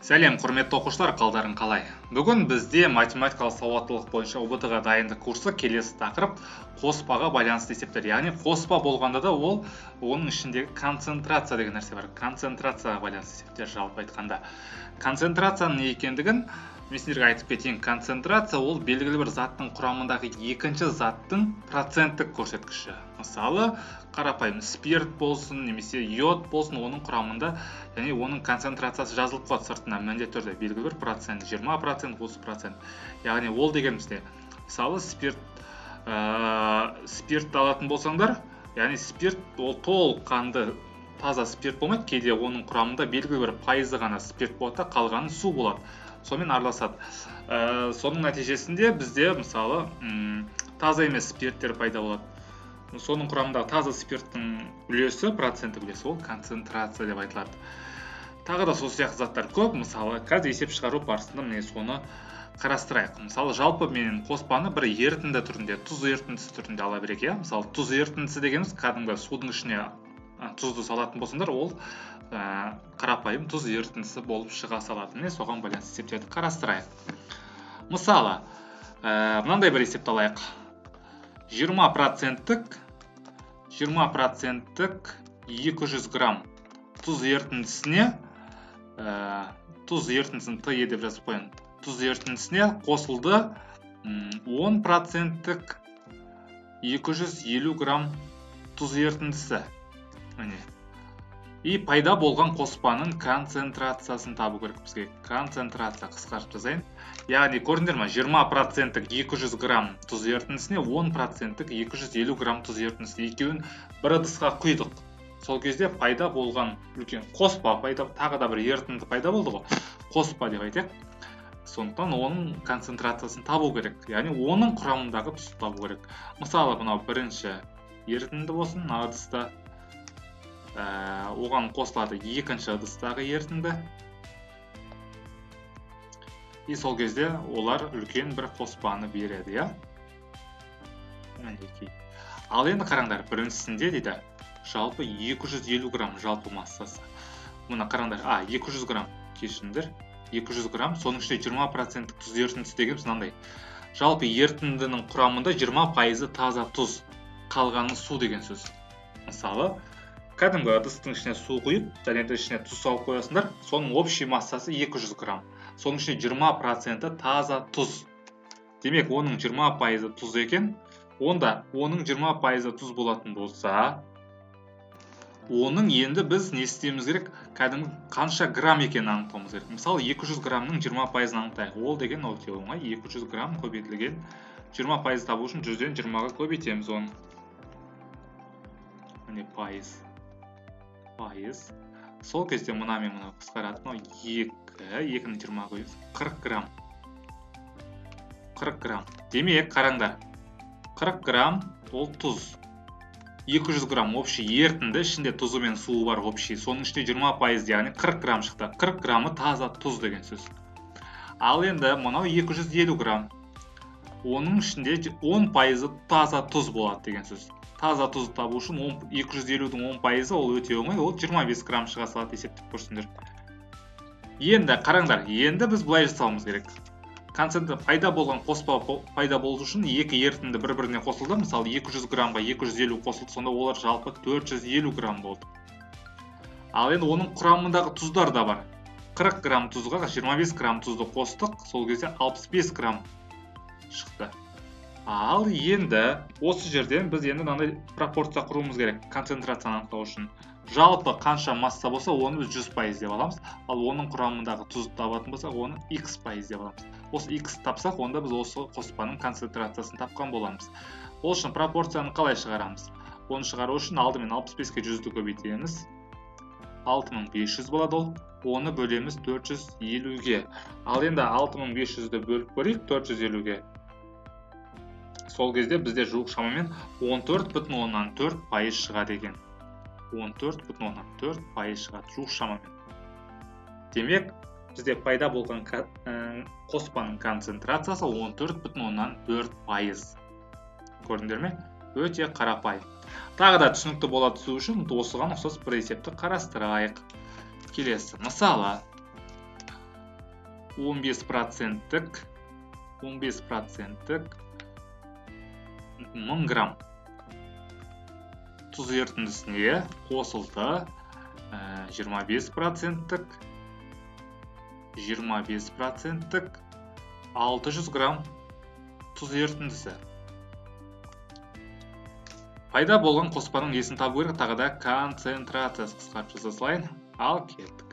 Сәлем, құрметті оқушылар, қалдарың қалай? Бүгін бізде математикалық сауаттылық бойынша ОБТ-ға дайындық курсы келесі тақырып қоспаға байланысты есептер. Яғни қоспа болғанда да оның ішіндегі концентрация деген нәрсе бар. Концентрацияға байланысты есептер жалпы айтқанда. Концентрацияның не екендігін мен сіздерге айтып кетейін. Концентрация ол белгілі бір заттың құрамындағы екінші заттың проценттік көрсеткіші. Мысалы, қарапайым спирт болсын, немесе йод болсын, оның құрамында, яғни оның концентрациясы жазылып қойды сыртына міндетті түрде белгілі бір процент, 20%, 30%. Яғни ол дегеніміз не? Мысалы, спиртті алатын болсаңдар, яғни спирт ол толыққанды таза спирт болмайды, кейде оның құрамында белгілі бір пайызы ғана спирт болады, қалғаны су болады. Сонымен араласады. Соның нәтижесінде бізде мысалы таза емес спирттер пайда болады. Соның құрамындағы таза спирттің үлесі, проценттік үлесі, ол концентрация деп айтылады. Тағы да сол сияқты заттар көп. Мысалы, қазір есеп шығару барысында міне соны қарастырайық. Мысалы, жалпы мен қоспаны бір ерітінді түрінде, тұз ерітіндісі түрінде ала берейік, иә? Мысалы, тұз ерітіндісі дегеніміз кәдімгі судың ішіне тұзды салатын болсаңдар, ол қарапайым тұз ерітіндісі болып шыға салады. Міне соған байланысты есептерді қарастырайық. Мысалы, мынандай бір есепті алайық. 20%-тік 200 грамм тұз ерітіндісіне, тұз ерітіндісін Т деп жазып қояйын. Тұз ерітіндісіне қосылды 10%-тік 250 грамм тұз ерітіндісі. И пайда болған қоспаның концентрациясын табу керек бізге. Концентрация қысқартып жазайын. Яғни көрдіңдер ме? 20%-тік 200 грамм тұз ерітіндісіне 10%-тік 250 грамм тұз ерітіндісі екеуін бір ыдысқа құйдық. Сол кезде пайда болған үлкен қоспа тағы да бір ерітінді пайда болды ғой. Қоспа деп айтайық. Сондықтан оның концентрациясын табу керек. Яғни оның құрамындағы тұзды табу керек. Мысалы, мынау бірінші ерітінді болсын, ыдыста оған қосылады екінші ыдыстағы ерітінді. И сол кезде олар үлкен бір қоспаны береді, иә? Ал енді қараңдар, біріншісінде дейді, жалпы 250 грамм жалпы массасы. Мұна қараңдар, 200 грамм кешіріңдер, 200 грамм, соның ішінде 20% тұз ерітіндісі дегеніміз мынандай. Жалпы ерітіндінің құрамында 20% таза тұз, қалғаны су деген сөз. Мысалы, кәдімгі ыдыстың ішіне су құйып, және де ішіне тұз салып қоясыңдар, соның общий массасы 200 грамм. Соның ішінде 20% таза тұз. Демек, оның 20% тұз екен, онда оның 20% тұз болатын болса, оның енді біз не істейміз керек? Кәдімгі қанша грамм екенін анықтауымыз керек. Мысалы, 200 граммның 20%-ын анықтайық. Ол деген өте оңай. 200 грамм көбейтілген 20% табу үшін 100-ден 20-ға көбейтеміз оны. Міне пайыз. Сол кезде мына мен мына қысқарады. 2-ні 20-ға қойып 40 грамм. 40 грамм. Демек, қараңдар. 40 грамм ол тұз. 200 грамм общий ерітінді, ішінде тұзы мен суы бар общий. Соның ішінде 20%, яғни 40 грамм шықты. 40 граммы таза тұз деген сөз. Ал енді мынау 250 грамм. Оның ішінде 10% таза тұз болады деген сөз. Таза тұзды табу үшін 250-дің 10% ол өте оңай, ол 25 грамм шыға салады есептеп көрсіңдер. Енді қараңдар, енді біз былай жасауымыз керек. Пайда болған қоспа пайда болу үшін екі ерітінді бір-біріне қосылды. Мысалы, 200 граммға 250 қосылды, сонда олар жалпы 450 грамм болды. Ал енді оның құрамындағы тұздар да бар. 40 грамм тұзға 25 грамм тұзды қостық, сол кезде 65 грамм шықты. Ал енді осы жерден біз енді мынандай пропорция құруымыз керек, концентрацияны анықтау үшін. Жалпы қанша масса болса, оны біз 100% деп аламыз. Ал оның құрамындағы тұзды табатын болса, оны x% деп аламыз. Осы x тапсақ, онда біз осы қоспаның концентрациясын тапқан боламыз. Ол үшін пропорцияны қалай шығарамыз? Оны шығару үшін алдымен 65-ке 100-ді көбейтеміз. 6500 болады ол. Оны бөлеміз 450-ге. Ал енді 6500-ді бөліп көрейік 450-ге. Сол кезде бізде жуық шамамен 14,4% шығады екен. 14,4% шығады жуық шамамен. Демек, бізде пайда болған қоспаның концентрациясы 14,4%. Көрдіңдер ме? Өте қарапайым. Тағы да түсінікті бола түсу үшін осыған ұқсас бір есепті қарастырайық. Келесі. Мысалы, 15%-тік 1000 грамм тұз ерітіндісіне қосылды 25%-тік 600 грамм тұз ерітіндісі. Пайда болған қоспаның есін табу керек, тағы да концентрациясы қысқартып жаза салайын. Ал кеттік.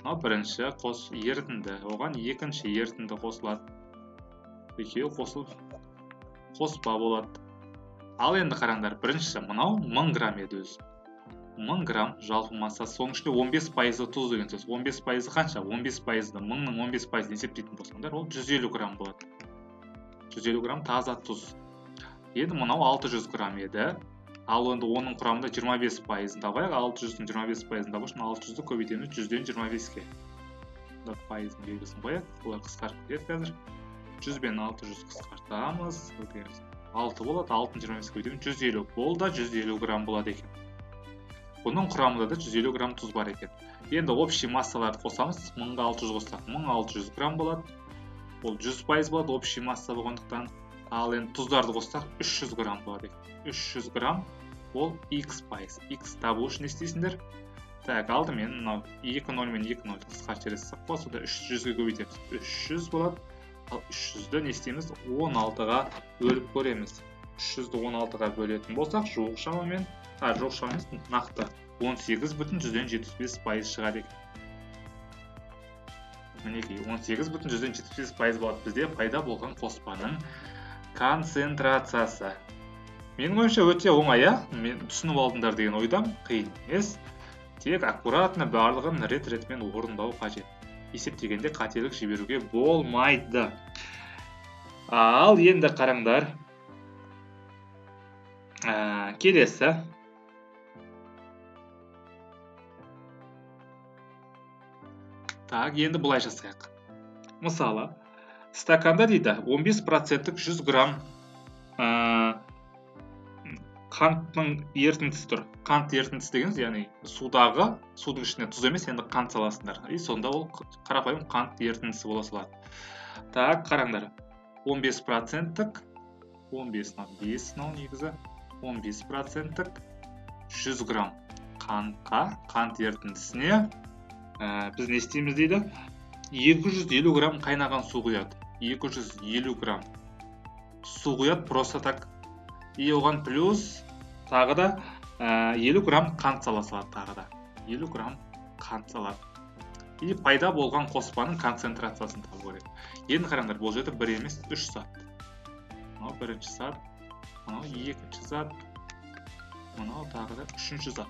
Бірінші ерітінді, оған екінші ерітінді қосылады. Екеуі қосылып қоспа болады. Ал енді қараңдар, бірінші мынау 1000 грамм еді өзі. 1000 грамм жалпы массасы, соның ішінде 15% тұз деген сөз. 15% қанша? 15%-ді 1000-ның 15%-ін есептейтін болсаңдар, ол 150 грамм болады. 150 грамм таза тұз. Енді мынау 600 грамм еді. Ал енді оның құрамында 25%-ын табайық. 600-дің 25%-ын табу үшін 600-ді көбейтеміз 100-ден 25-ке. Пайыздың белгісін қояйық. Олар қысқарып кетеді қазір. 100 бен 600 қысқартамыз. 6 болады. 6-ны 25-ке көбейтеміз 150 болды. 150 грамм болады екен. Бұның құрамында да 150 грамм тұз бар екен. Енді общий массаларды қосамыз. 1000-ға 600 қоссақ 1600 грамм болады. Ол 100% болады общий масса болғандықтан. Ал енді тұздарды қоссақ 300 грамм болады екен. 300 грамм ол x пайыз. X табу үшін не істейсіңдер? Так, алдымен мынау 2-0 мен 2-0 қысқартып жіберсек, қосуда 300-ге көбейтеміз. 300 болады. Ал 300-ді не істейміз? 16-ға бөліп көреміз. 300-ді 16-ға бөлетін болсақ, жоқ шамамен нақты 18,75% шығады екен. Мінекей 18,75% болады бізде пайда болған қоспаның концентрациясы. Менің ойымша өте оңай, мен түсініп алдыңдар деген ойдам, қиын емес. Тек аккуратно барлығын рет-ретмен орындау қажет. Есептегенде қателік жіберуге болмайды. Ал енді қараңдар. Келесі. Так, енді бұлай жасайық. Мысалы, стаканда дейді 15%-тік 100 грамм қанттың ерітіндісі тұр. Қант ерітіндісі дегеніміз, яғни судың ішіне тұз емес, енді қант саласыңдар. Сонда ол қарапайым қант ерітіндісі бола салады. Так, қараңдар. 15%-тік 15%-тік 100 грамм қант ерітіндісіне біз не істейміз дейді? 250 грамм қайнаған су құяды. 250 грамм су құяды просто так. И оған плюс тағы да 50 грамм қант сала салады тағы да. 50 грамм қант салады. И пайда болған қоспаның концентрациясын табу керек. Енді қараңдар, бұл жерде 1 емес 3 сат. Мынау бірінші сат, мынау екінші сат, мынау тағы да үшінші сат.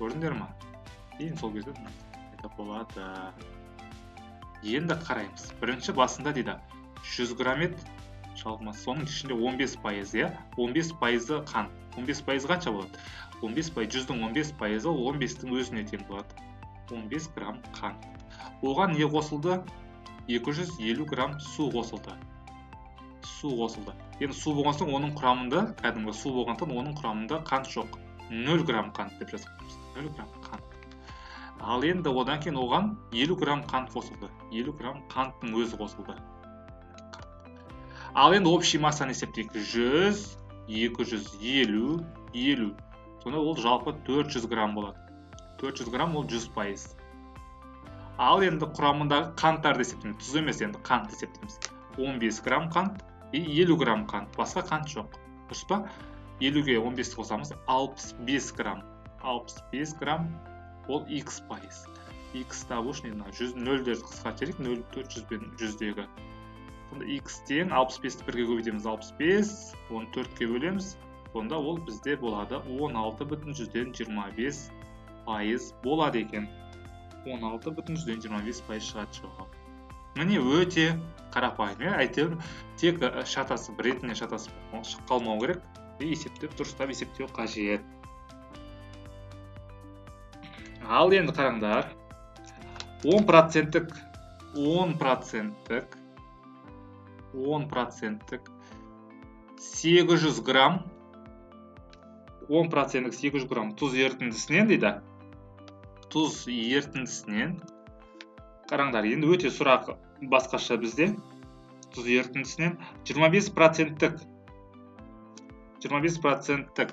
Көрдіңдер ма? Ең сол кезде пайда болады. Енді қараймыз. Бірінші басында дейді 100 грамм ет, шалғымас. Соның ішінде 15%, 15% қант. 15% қанша болады? 100-дің 15% ол 15-тің өзіне тең болады. 15 грамм қант. Оған не қосылды? 250 грамм су қосылды. Енді су болған соң оның құрамында, кәдімгі су болғандықтан оның құрамында қант жоқ. 0 грамм қант деп жазамыз. 0 грамм қант. Ал енді одан кейін оған 50 грамм қант қосылды. 50 грамм қанттың өзі қосылды. Ал енді общий массаны есептейік. 100, 250, 50. Сонда ол жалпы 400 грамм болады. 400 грамм ол 100%. Ал енді құрамындағы қанттарды есептейміз. Тұз емес, енді қант есептейміз. 15 грамм қант и 50 грамм қант. Басқа қант жоқ. Дұрыс па? 50-ге 15 қосамыз 65 грамм. 65 грамм ол x пайыз. X табу үшін 0-дерді қысқартып жіберейік, 400 бен 100-дегі. Сонда x тең 65-ті 1-ге көбейтеміз 65, оны 4-ке бөлеміз. Сонда ол бізде болады 16,25% болады екен. 16,25% шығады жауап. Міне өте қарапайым. Әйтеуір тек шатасы ретіне шатасы қалмау керек. Есептеп, дұрыстап есептеу қажет. Ал енді қараңдар. 10%-тік 800 грамм 10%-тік 800 грамм тұз ерітіндісінен дейді. Тұз ерітіндісінен Қараңдар, енді өте сұрақ басқаша бізде. Тұз ерітіндісінен 25%-тік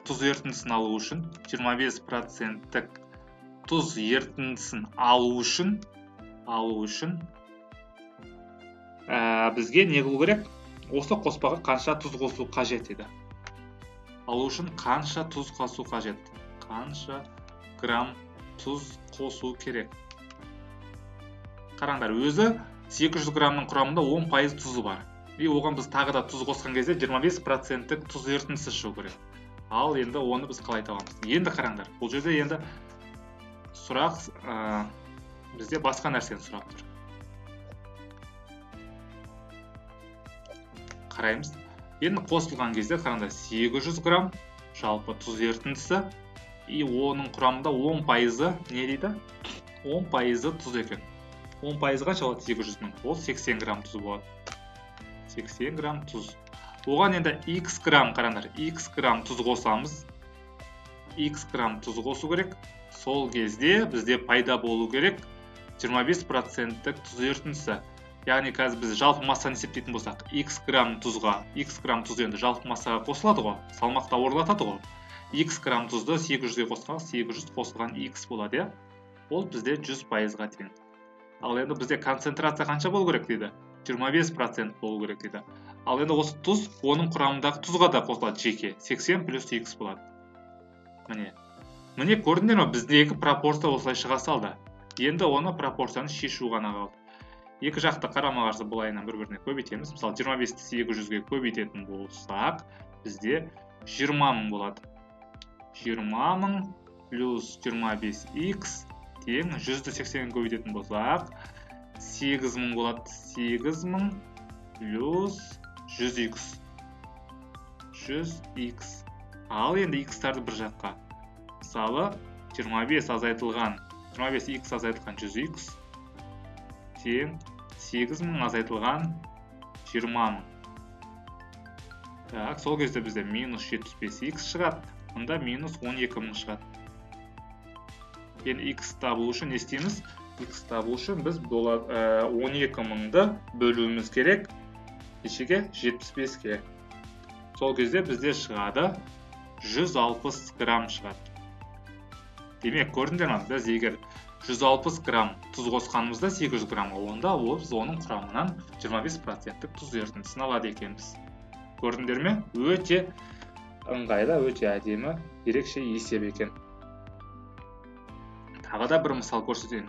тұз ерітіндісін алу үшін, 25%-тік тұз ерітіндісін алу үшін бізге не қылу керек? Осы қоспаға қанша тұз қосу қажет еді? Алу үшін қанша тұз қосу қажет? Қанша грамм тұз қосу керек? Қараңдар, өзі 800 грамның құрамында 10% тұзы бар. И оған біз тағы да тұз қосқан кезде 25%-тік тұз ерітіндісі шығу керек. Ал енді оны біз қалай табамыз? Енді қараңдар, бұл жерде енді сұрақ бізде басқа нәрсені сұрап тұр. Қараймыз. Енді қосылған кезде қараңдар, 800 грамм жалпы тұз ерітіндісі, и оның құрамында 10% не дейді? 10% тұз екен. 10% қанша болады 800-ның? Ол 80 грамм тұз болады. 80 грамм тұз. Оған енді x грамм, қараңдар, x грамм тұз қосамыз. X грамм тұз қосу керек. Сол кезде бізде пайда болу керек 25%-тік тұз ерітіндісі. Яғни қазір біз жалпы массаны есептейтін болсақ, x грамм тұзға, x грамм тұз енді жалпы массаға қосылады ғой, салмақта орналасады ғой. X грамм тұзды 800-ге қосқан, 800 қосылған x болады, ол бізде 100%-ға тең. Ал енді бізде концентрация қанша болу керек дейді? 25% болу керек дейді. Ал енді осы тұз, оның құрамындағы тұзға да қосылады жеке. 80 плюс x болады. Міне көрдіңдер ме? Біздегі пропорция осылай шыға салды. Енді оны пропорцияны шешу ғана қалды. Екі жақты қарама-қарсы былайынан бір-біріне көбейтеміз. Мысалы 25-ті 800-ге көбейтетін болсақ, бізде 20 мың болады. 20 мың плюс 25x тең 100-ді 80-ге көбейтетін болсақ, 8000 болады. 8000 плюс 100x. 100x. Ал енді x-тарды бір жаққа. Мысалы, 25x азайтылған 100x тең 8000 азайтылған 20 мың. Так, сол кезде бізде минус 75x шығады. Мұнда минус 12 мың шығады. Енді x табу үшін не істейміз? X табу үшін біз 12 мыңды бөлуіміз керек. Нешеге? 75-ге. Сол кезде бізде шығады 160 грамм шығады. Демек, көрдіңдер ме? Біз егер 160 грамм тұз қосқанымызда 800 граммға, онда біз оның құрамынан 25%-тік тұз ерітіндісін алады екенбіз. Көрдіңдер ме? Өте ыңғайлы, өте әдемі, ерекше есеп екен. Тағы да бір мысал көрсетейін.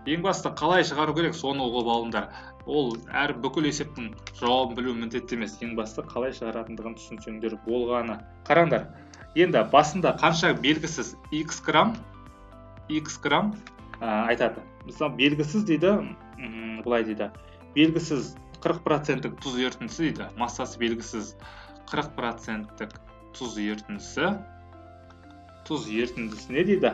Ең басты қалай шығару керек, соны ұғып алыңдар. Ол әр бүкіл есептің жауабын білу міндетті емес. Ең басты қалай шығаратындығын түсінсеңдер болғаны. Қараңдар, енді басында қанша белгісіз x грамм айтады. Мысалы, белгісіз дейді, бұлай дейді. Белгісіз 40%-тік тұз ерітіндісі дейді. Массасы белгісіз 40%-тік тұз ерітіндісіне дейді.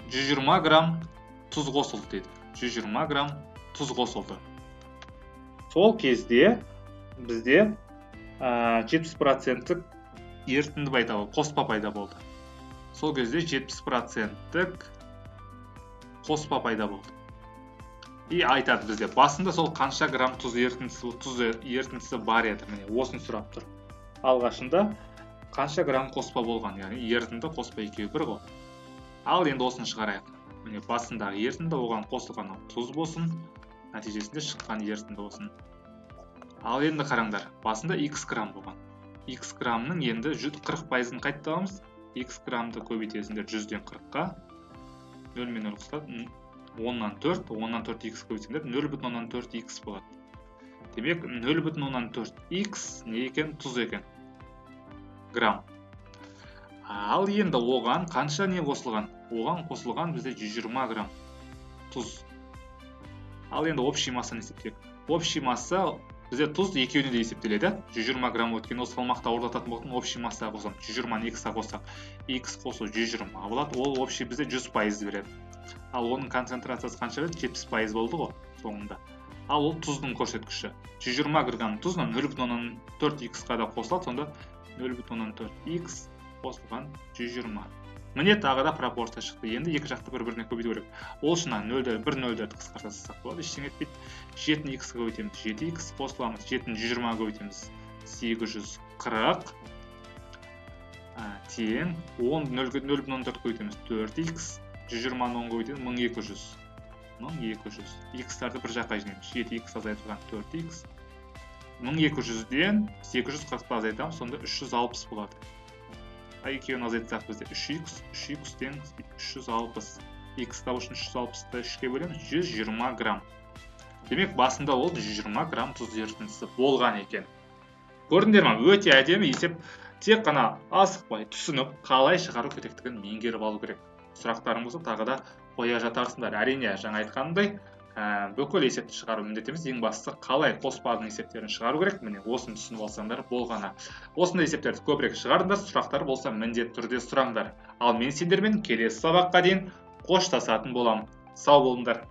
120 грамм тұз қосылды дейді. 120 грамм тұз қосылды. Сол кезде бізде 70%-тік ерітінді пайда болды, қоспа пайда болды. Сол кезде 70%-тік қоспа пайда болды. И айтады бізде, басында сол қанша грамм тұз ерітіндісі бар еді. Міне, осыны сұрап тұр. Алғашында қанша грамм қоспа болған, яғни ерітінді қоспа екеуі бір ғой. Ал енді осыны шығарайық. Міне, басындағы ерітінді оған қосылған тұз болсын, нәтижесінде шыққан ерітінді болсын. Ал енді қараңдар, басында x грамм болған. X граммның енді 40%-ын қайт табамыз. X граммды көбейтесіңдер 100-ден 40-қа. 0 мен 0 қысқады. 10-нан 4x көбейтсеңдер 0,4x болады. Демек, 0,4x не екен? Тұз екен. Грамм. Ал енді оған қанша не қосылған? Оған қосылған бізде 120 грамм тұз. Ал енді общий массаны есептейік. Общий масса бізде тұз екеуіне де есептеледі. 120 грамм өткен осы салмақта орналасатын болатын общий массаға қосамыз. 120-ны x-ға қоссақ, x қосу 120 болады. Ол общий бізде 100% береді. Ал оның концентрациясы қанша береді? 70% болды ғой соңында. Ал ол тұздың көрсеткіші. 120 грамм тұзынан 0,4x-қа да қосылады, сонда 0,4x қосылған 120. Міне тағы да пропорция шықты. Енді екі жақты бір-біріне көбейту керек. Ол үшін бір нөлдерді қысқарта салсақ болады, ештеңе етпейді. 7-ні x-ға көбейтеміз, 7x қосыламыз, 7-ні 120-ға көбейтеміз, 840 тең 0,14 көбейтеміз, 4x, 120-ны 10-ға көбейтеміз, 1200. X-тарды бір жаққа жинаймыз, 7x азайтылған 4x, 1200-ден 840-ты азайтамыз, сонда 360 болады. Екеуін азайтсақ бізде 3x тең 360. X табу үшін 360-ты 3-ке бөлеміз, 120 грамм. Демек, басында ол 120 грамм тұз ерітіндісі болған екен. Көрдіңдер ме? Өте әдемі есеп. Тек қана асықпай түсініп, қалай шығару керектігін меңгеріп алу керек. Сұрақтарың болса тағы да қоя жатарсыңдар. Әрине, жаңа айтқандай, бүкіл есепті шығару міндет емес, ең бастысы қалай қоспаның есептерін шығару керек. Міне, осыны түсініп алсаңдар болғаны. Осындай есептерді көбірек шығарыңдар, сұрақтар болса міндетті түрде сұраңдар. Ал мен сендермен келесі сабаққа дейін қоштасатын боламын. Сау болыңдар.